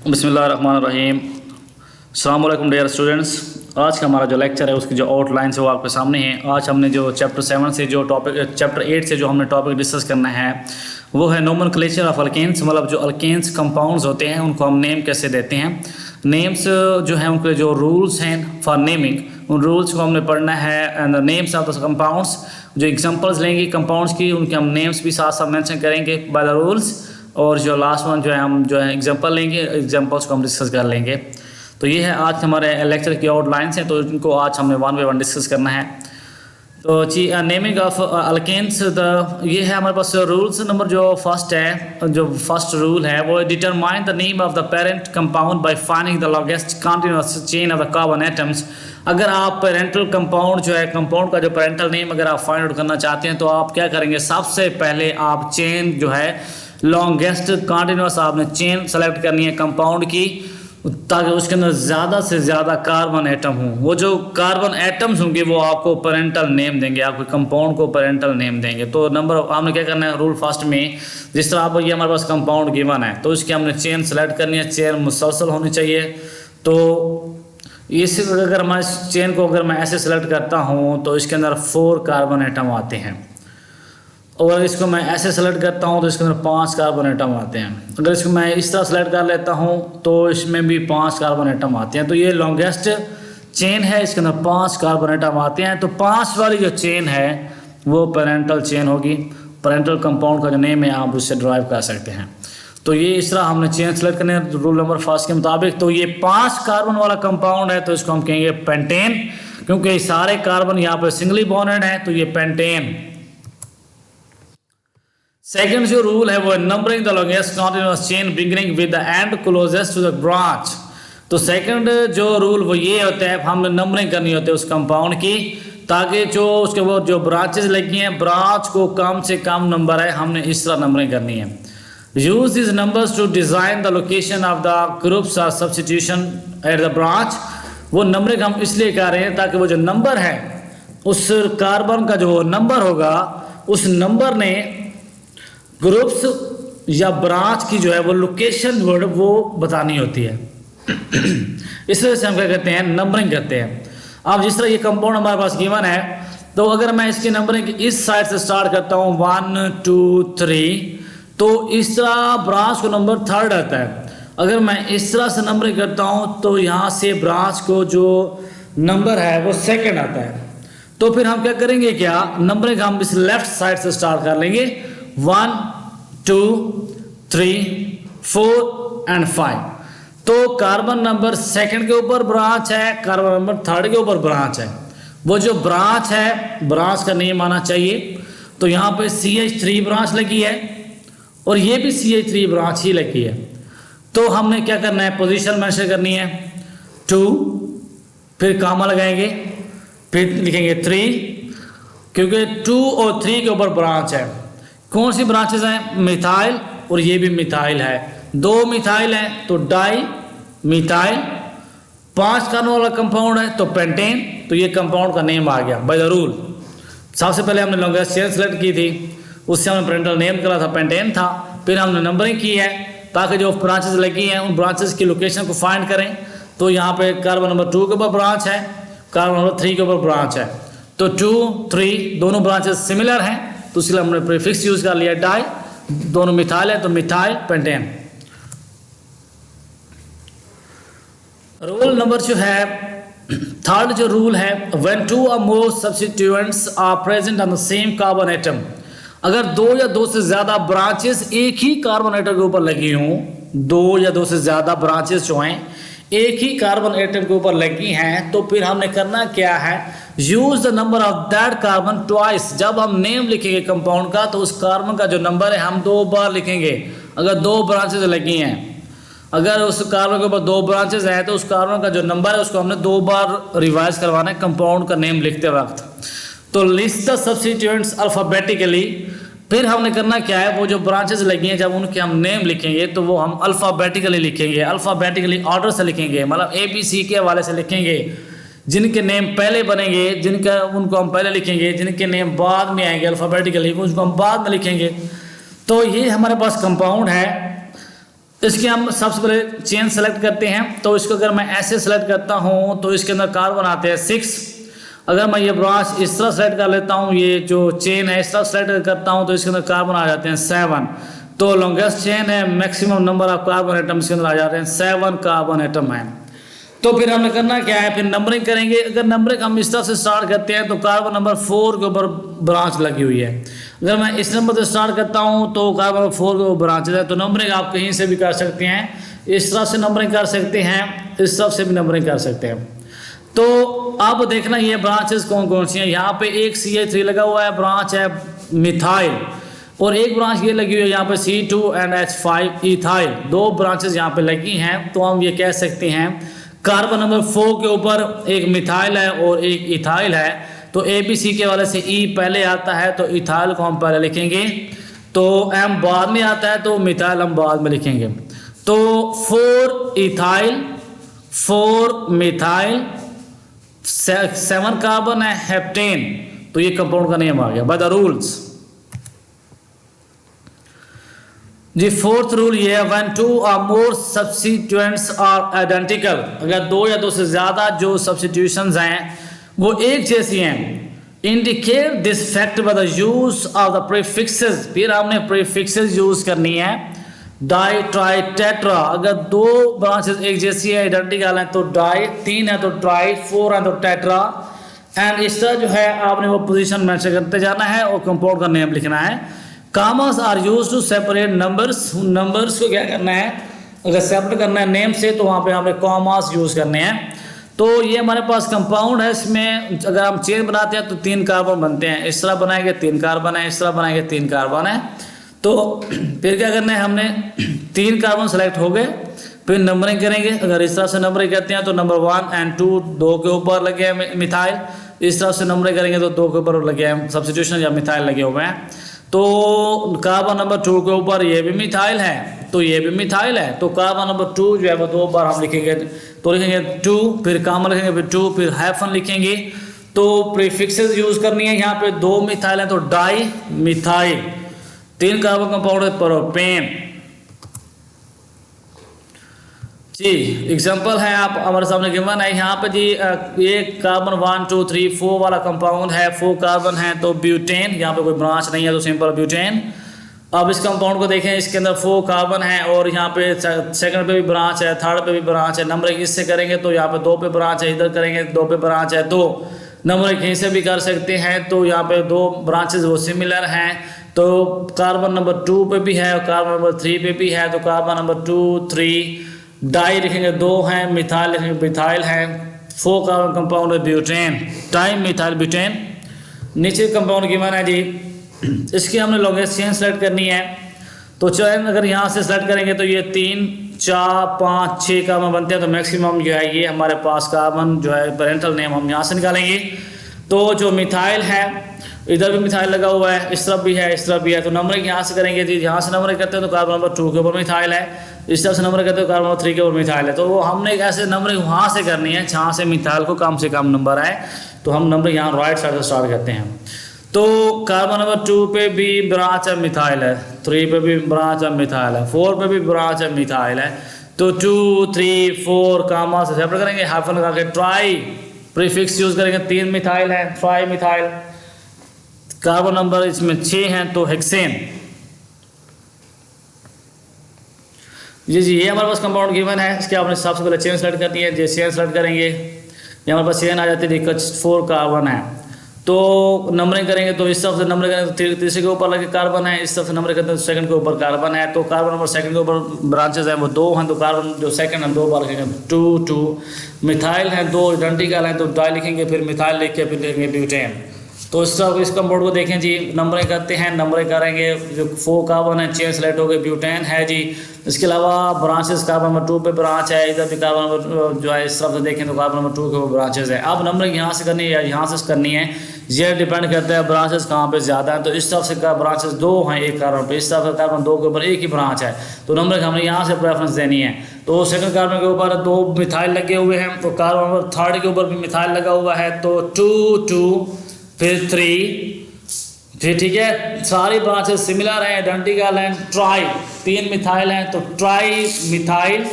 बिस्मिल्लाहिर्रहमानिर्रहीम। अस्सलाम वालेकुम डियर स्टूडेंट्स। आज का हमारा जो लेक्चर है उसकी जो आउटलाइन है वो आपके सामने है। आज हमने जो चैप्टर 7 से जो टॉपिक चैप्टर 8 से जो हमने टॉपिक डिस्कस करना है वो है नोमेनक्लेचर ऑफ अल्केन्स, मतलब जो अल्केन्स कंपाउंड्स होते हैं उनको हम नेम कैसे देते हैं। नेम्स जो है उनके जो रूल्स हैं फॉर नेमिंग, उन रूल्स को हमने पढ़ना है। And the names of the compounds, जो एग्जांपल्स लेंगे कंपाउंड्स की उनके हम नेम्स भी साथ साथ मेंशन करेंगे बाय द रूल्स। और जो लास्ट वन जो है हम जो है एग्जांपल लेंगे, एग्जांपल्स को हम डिस्कस कर लेंगे। तो ये है आज हमारे लेक्चर की आउटलाइंस हैं, तो इनको आज हमने वन बाय वन डिस्कस करना है। तो जी नेमिंग ऑफ अल्केन्स, ये है हमारे पास रूल्स नंबर जो फर्स्ट है, जो फर्स्ट रूल है वो determine the name of the parent compound by finding the longest continuous chain of the carbon atoms. अगर आप पेरेंटल कंपाउंड जो है कंपाउंड का जो पेरेंटल नेम अगर आप फाइंड आउट करना चाहते हैं तो आप क्या करेंगे, सबसे पहले आप चेन जो है लॉन्गेस्ट कंटीन्यूअस आपने चेन सेलेक्ट करनी है कंपाउंड की, ताकि उसके अंदर ज़्यादा से ज़्यादा कार्बन एटम हो। वो जो कार्बन एटम्स होंगे वो आपको पेरेंटल नेम देंगे, आपके कंपाउंड को पेरेंटल नेम देंगे। तो नंबर आपने क्या करना है, रूल फर्स्ट में जिस तरह आप ये हमारे पास कंपाउंड गिवन है तो इसकी हमने चेन सेलेक्ट करनी है, चेन मुसलसल होनी चाहिए। तो इस अगर मैं इस चेन को अगर मैं ऐसे सेलेक्ट करता हूँ तो इसके अंदर 4 कार्बन एटम आते हैं, और इसको मैं ऐसे सेलेक्ट करता हूँ तो इसके अंदर 5 कार्बन एटम आते हैं। अगर इसको मैं इस तरह सेलेक्ट कर लेता हूँ तो इसमें भी 5 कार्बन एटम आते हैं। तो ये लॉन्गेस्ट चेन है, इसके अंदर 5 कार्बन एटम आते हैं। तो 5 वाली जो चेन है वो पेरेंटल चेन होगी। पेरेंटल कंपाउंड का जो नेम है आप उससे ड्राइव कर सकते हैं। तो ये इस तरह हमने चेन सेलेक्ट करनी है रूल नंबर फर्स्ट के मुताबिक। तो ये 5 कार्बन वाला कंपाउंड है तो इसको हम कहेंगे पेंटेन, क्योंकि सारे कार्बन यहाँ पर सिंगली बॉन्डेड है तो ये पेंटेन। सेकंड जो रूल है वो है numbering the longest continuous chain beginning with the end closest to the branch. तो सेकंड जो रूल वो ये होता है, हमने नंबरिंग करनी होती है उस कंपाउंड की, ताकि जो उसके वो जो ब्रांचेस लगी हैं ब्रांच को कम से कम नंबर है, हमने इस तरह नंबरिंग करनी है। Use this numbers to design the location of the groups और सब्स्टिट्यूशन एट द ब्रांच। वो नंबरिंग हम इसलिए कर रहे हैं ताकि वो जो नंबर है उस कार्बन का जो नंबर होगा उस नंबर ने ग्रुप्स या ब्रांच की जो है वो लोकेशन वर्ड वो बतानी होती है। इस वजह से हम क्या करते हैं, नंबरिंग करते हैं। अब जिस तरह ये कंपाउंड हमारे पास गिवन है तो अगर मैं इसकी नंबरिंग इस साइड से स्टार्ट करता हूँ 1 2 3, तो इस तरह ब्रांच को नंबर 3rd आता है। अगर मैं इस तरह से नंबरिंग करता हूँ तो यहाँ से ब्रांच को जो नंबर है वो 2nd आता है। तो फिर हम क्या करेंगे, क्या नंबरिंग हम इस लेफ्ट साइड से स्टार्ट कर लेंगे 1 2 3 4 एंड 5। तो कार्बन नंबर 2nd के ऊपर ब्रांच है, कार्बन नंबर 3rd के ऊपर ब्रांच है। वो जो ब्रांच है ब्रांच का नेम आना चाहिए। तो यहाँ पे CH3 ब्रांच लगी है और ये भी CH3 ब्रांच ही लगी है। तो हमने क्या करना है, पोजीशन मेंशन करनी है 2, फिर कामा लगाएंगे, फिर लिखेंगे 3, क्योंकि 2 और 3 के ऊपर ब्रांच है। कौन सी ब्रांचेस हैं, मिथाइल, और ये भी मिथाइल है। 2 मिथाइल है तो डाई मिथाइल। 5 कार्बन वाला कंपाउंड है तो पेंटेन। तो ये कंपाउंड का नेम आ गया बाय द रूल। सबसे पहले हमने लॉन्गेस्ट चेन सेलेक्ट की थी, उससे हमने पेरेंटल नेम करा था, पेंटेन था। फिर हमने नंबरिंग की है ताकि जो ब्रांचेस लगी हैं उन ब्रांचेस की लोकेशन को फाइंड करें। तो यहाँ पे कार्बन नंबर 2 के ऊपर ब्रांच है, कार्बन नंबर 3 के ऊपर ब्रांच है। तो 2 3 दोनों ब्रांचेस सिमिलर हैं तो इसलिए हमने प्रीफिक्स यूज कर लिया डाई। दोनों मिथाइल है तो मिथाइल पेंटेन। रूल नंबर जो है 3rd जो रूल है, when 2 or more substituents are present on the same carbon atom। अगर 2 या 2 से ज्यादा ब्रांचेस एक ही कार्बन एटम के ऊपर लगी हों, 2 या 2 से ज्यादा ब्रांचेस जो हैं एक ही कार्बन एटम के ऊपर लगी हैं, तो फिर हमने करना क्या है, use the number of that carbon twice. जब हम नेम लिखेंगे कंपाउंड का तो उस कार्बन का जो नंबर है हम 2 बार लिखेंगे। अगर 2 ब्रांचेस लगी हैं, अगर उस कार्बन के ऊपर 2 ब्रांचेस हैं तो उस कार्बन का जो नंबर है उसको हमने 2 बार रिवाइज करवाना है कंपाउंड का नेम लिखते वक्त। तो लिस्ट द सब्स्टिट्यूएंट्स अल्फाबेटिकली। फिर हमने करना क्या है, वो जो ब्रांचेस लगी हैं जब उनके हम नेम लिखेंगे तो वो हम अल्फ़ाबेटिकली लिखेंगे, अल्फ़ाबेटिकली ऑर्डर से लिखेंगे, मतलब ABC के हवाले से लिखेंगे। जिनके नेम पहले बनेंगे जिनका उनको हम पहले लिखेंगे, जिनके नेम बाद में आएंगे अल्फ़ाबेटिकली उसको हम बाद में लिखेंगे। तो ये हमारे पास कंपाउंड है इसके हम सबसे पहले चेन सेलेक्ट करते हैं। तो इसको अगर मैं ऐसे सेलेक्ट करता हूँ तो इसके अंदर कार्बन आते हैं 6। अगर मैं ये ब्रांच इस तरह सेलेक्ट कर लेता हूँ, ये जो चेन है इस तरह सेलेक्ट करता हूँ तो इसके अंदर कार्बन आ जाते हैं 7। तो लॉन्गेस्ट चेन है, maximum number of carbon atom इसके अंदर आ जाते हैं 7 कार्बन एटम है। तो फिर हमने करना क्या है, फिर नंबरिंग करेंगे। अगर नंबरिंग हम इस तरह से स्टार्ट करते हैं तो कार्बन नंबर 4 के ऊपर ब्रांच लगी हुई है। अगर मैं इस नंबर से स्टार्ट करता हूँ तो कार्बन नंबर 4 के ऊपर ब्रांच है। तो नंबरिंग आप कहीं से भी कर सकते हैं, इस तरह से नंबरिंग कर सकते हैं, इस तरफ से भी नंबरिंग कर सकते हैं। तो अब देखना ये ब्रांचेस कौन कौन सी हैं। यहाँ पे एक CH3 लगा हुआ है, ब्रांच है मिथाइल, और एक ब्रांच ये लगी हुई है यहाँ पे C2 and H5 ethyl. 2 branches यहाँ पे लगी हैं। तो हम ये कह सकते हैं कार्बन नंबर 4 के ऊपर एक मिथाइल है और एक इथाइल है। तो ABC के वाले से E पहले आता है तो इथाइल को हम पहले लिखेंगे, तो M बाद में आता है तो मिथाइल हम बाद में लिखेंगे। तो 4 इथाइल 4 मिथाइल 7 कार्बन है हेप्टेन। तो ये कंपाउंड का नेम आ गया बाय द रूल्स जी। 4th रूल ये है, व्हेन 2 और मोर सब्स्टिट्यूएंट्स आर आइडेंटिकल, अगर 2 या 2 से ज्यादा जो सब्स्टिट्यूशंस हैं वो एक जैसी हैं, indicate this fact by the use of the prefixes. फिर हमने प्रीफिक्सेस यूज करनी है। डाई ट्राई टेट्रा, अगर 2 ब्रांचेस एक जैसी है आइडेंटिकल है तो डाई, 3 है तो ट्राई, 4 है तो टेट्रा। एंड इस तरह जो है आपने वो पोजीशन मेंशन करते जाना है और कंपाउंड का नेम लिखना है। Commas are used to separate numbers, numbers को क्या करना है, अगर सेपरेट करना है नेम से तो वहाँ पे हमें कॉमास यूज करने हैं। तो ये हमारे पास कंपाउंड है, इसमें अगर हम चेन बनाते हैं तो 3 कार्बन बनते हैं। इस तरह बनाएंगे 3 कार्बन है, इस तरह बनाएंगे 3 कार्बन है। तो फिर क्या करना है, हमने 3 कार्बन सेलेक्ट हो गए, फिर नंबरिंग करेंगे। अगर इस तरह से नंबरिंग करते हैं तो नंबर 1 एंड 2 2 के ऊपर लगे हैं मिथाइल, इस तरह से नंबरिंग करेंगे तो 2 के ऊपर लगे हैं सब्स्टिट्यूशन या मिथाइल लगे हुए हैं। तो कार्बन नंबर 2 के ऊपर ये भी मिथाइल है तो ये भी मिथाइल है। तो कार्बन नंबर 2 जो है वो 2 बार हम लिखेंगे, तो लिखेंगे 2, फिर कामा लिखेंगे, फिर 2, फिर हाइफन लिखेंगे। तो प्रीफिक्सेस यूज करनी है। यहाँ पे 2 मिथाइल है तो डाई मिथाइल, 3 कार्बन कंपाउंड है प्रोपेन जी। एग्जांपल है आप हमारे सामने गिवन है यहाँ पे जी, ये कार्बन 1 2 3 4 वाला कंपाउंड है, 4 कार्बन है तो ब्यूटेन, यहाँ पे कोई ब्रांच नहीं है तो सिंपल ब्यूटेन। अब इस कंपाउंड को देखें, इसके अंदर 4 कार्बन है और यहाँ पे सेकंड पे भी ब्रांच है, थर्ड पे भी ब्रांच है। नंबरिंग इससे करेंगे तो यहाँ पे 2 पे ब्रांच है, इधर करेंगे 2 पे ब्रांच है। तो नंबरिंग कहीं से भी कर सकते हैं। तो यहाँ पे 2 ब्रांचेस वो सिमिलर हैं। तो कार्बन नंबर 2 पे भी है और कार्बन नंबर 3 पे भी है। तो कार्बन नंबर 2 3 डाई लिखेंगे 2 हैं, मिथाइल लिखेंगे मिथाइल है, 4 कार्बन कंपाउंड है ब्यूटेन, टाइम मिथाइल ब्यूटेन। नीचे कंपाउंड गिवन है जी, इसकी हमने लॉन्गेस्ट चेन सेलेक्ट करनी है। तो चेन अगर यहाँ से सेलेक्ट करेंगे तो ये 3 4 5 6 कार्बन बनते हैं। तो मैक्सिमम जो है ये हमारे पास कार्बन जो है पेरेंटल नेम हम यहाँ से निकालेंगे। तो जो मिथाइल है, इधर भी मिथाइल लगा हुआ है, इस तरफ भी है, इस तरफ भी है। तो नंबरिंग यहाँ से करेंगे जी, यहाँ से नंबरिंग करते हैं तो कार्बन नंबर 2 के ऊपर मिथाइल है, इस तरफ से नंबर करते हो कार्बन नंबर 3 के ऊपर मिथाइल है। तो वो हमने एक ऐसे नंबरिंग वहाँ से करनी है जहाँ से मिथाइल को कम से कम नंबर आए। तो हम नंबर यहाँ राइट साइड से स्टार्ट करते हैं। तो कार्बन नंबर 2 पे भी ब्रांच है मिथाइल है, 3 पे भी ब्रांच है मिथाइल है, 4 पे भी ब्रांच है मिथाइल है। तो 2 3 4 कामा से सेपरेट करेंगे, हाइफन लगा के ट्राई प्रीफिक्स यूज करेंगे, 3 मिथाइल है, ट्राई मिथाइल। कार्बन नंबर इसमें 6 हैं तो हेक्सेन जी। ये हमारे पास कंपाउंड गिवन है। इसके आपने सबसे पहले चेन सेलेक्ट करनी है। जैसे चेन सेलेक्ट करेंगे ये हमारे पास चेन आ जाती है, 4 कार्बन है। तो नंबरिंग करेंगे तो इस तरफ से नंबरिंग करेंगे तो तीसरे के ऊपर लगे कार्बन है, इस तरफ से नंबरिंग करते हैं तो सेकंड के ऊपर कार्बन है। तो कार्बन नंबर सेकंड के ऊपर ब्रांचेस हैं वो 2 हैं। तो कार्बन जो सेकंड है 2 बार लिखेंगे 2 2। मिथाइल है 2 आइडेंटिकल है तो डाई लिखेंगे, फिर मिथाइल लिख के फिर लिखेंगे ब्यूटेन। तो इस तरह इस कंपाउंड को देखें जी, नंबरिंग करते हैं, नंबरिंग करेंगे। जो 4 कार्बन है चेन सेलेक्ट हो गए, ब्यूटेन है जी। इसके अलावा ब्रांचेस कार्बन नंबर 2 पे ब्रांच है, इधर भी कार्बन नंबर जो है इस तरफ से देखें तो कार्बन नंबर 2 के ऊपर ब्रांचेस है। अब नंबरिंग यहाँ से करनी है या यहाँ से करनी है, ये डिपेंड करता है ब्रांचेस कहाँ पे ज़्यादा है। तो इस तरफ से ब्रांचेस 2 हैं एक कार्बन पे, इस तरफ से कार्बन 2 के ऊपर एक ही ब्रांच है। तो नंबरिंग हमने यहाँ से प्रेफरेंस देनी है। तो सेकंड कार्बन के ऊपर 2 मिथाइल लगे हुए हैं, तो कार्बन नंबर 3 के ऊपर भी मिथाइल लगा हुआ है। तो 2 2 फिर 3 ठीक है, सारी ब्रांचेस सिमिलर हैं, आइडेंटिकल हैं। ट्राई 3 मिथाइल हैं तो ट्राई मिथाइल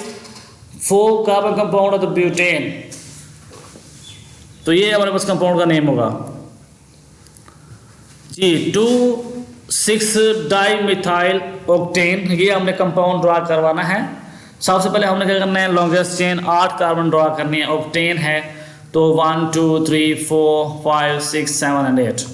4 कार्बन कंपाउंड है तो ब्यूटेन। तो ये हमारे पास कंपाउंड का नेम होगा जी। 2,6 डाई मिथाइल ऑक्टेन, ये हमने कंपाउंड ड्रा करवाना है। सबसे पहले हमने क्या करना है, लॉन्गेस्ट चेन 8 कार्बन ड्रा करनी है। ऑक्टेन है तो 1 2 3 4 5 6 7 एंड 8।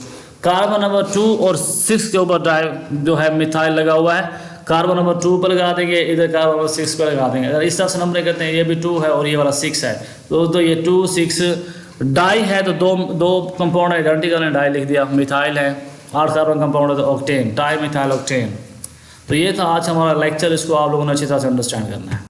कार्बन नंबर 2 और 6 के ऊपर डाई जो है मिथाइल लगा हुआ है, कार्बन नंबर 2 पर लगा देंगे, इधर कार्बन नंबर 6 पर लगा देंगे। अगर इस तरह से नंबर करते हैं, ये भी 2 है और ये वाला 6 है, तो ये 2 6 डाई है तो दो कंपाउंड आइडेंटिकल है, डाई लिख दिया। मिथाइल है 8 कार्बन कंपाउंड है तो ऑक्टेन, डाई मिथाइल ऑक्टेन। तो ये था आज हमारा लेक्चर, इसको आप लोगों ने अच्छी तरह से अंडरस्टैंड करना है।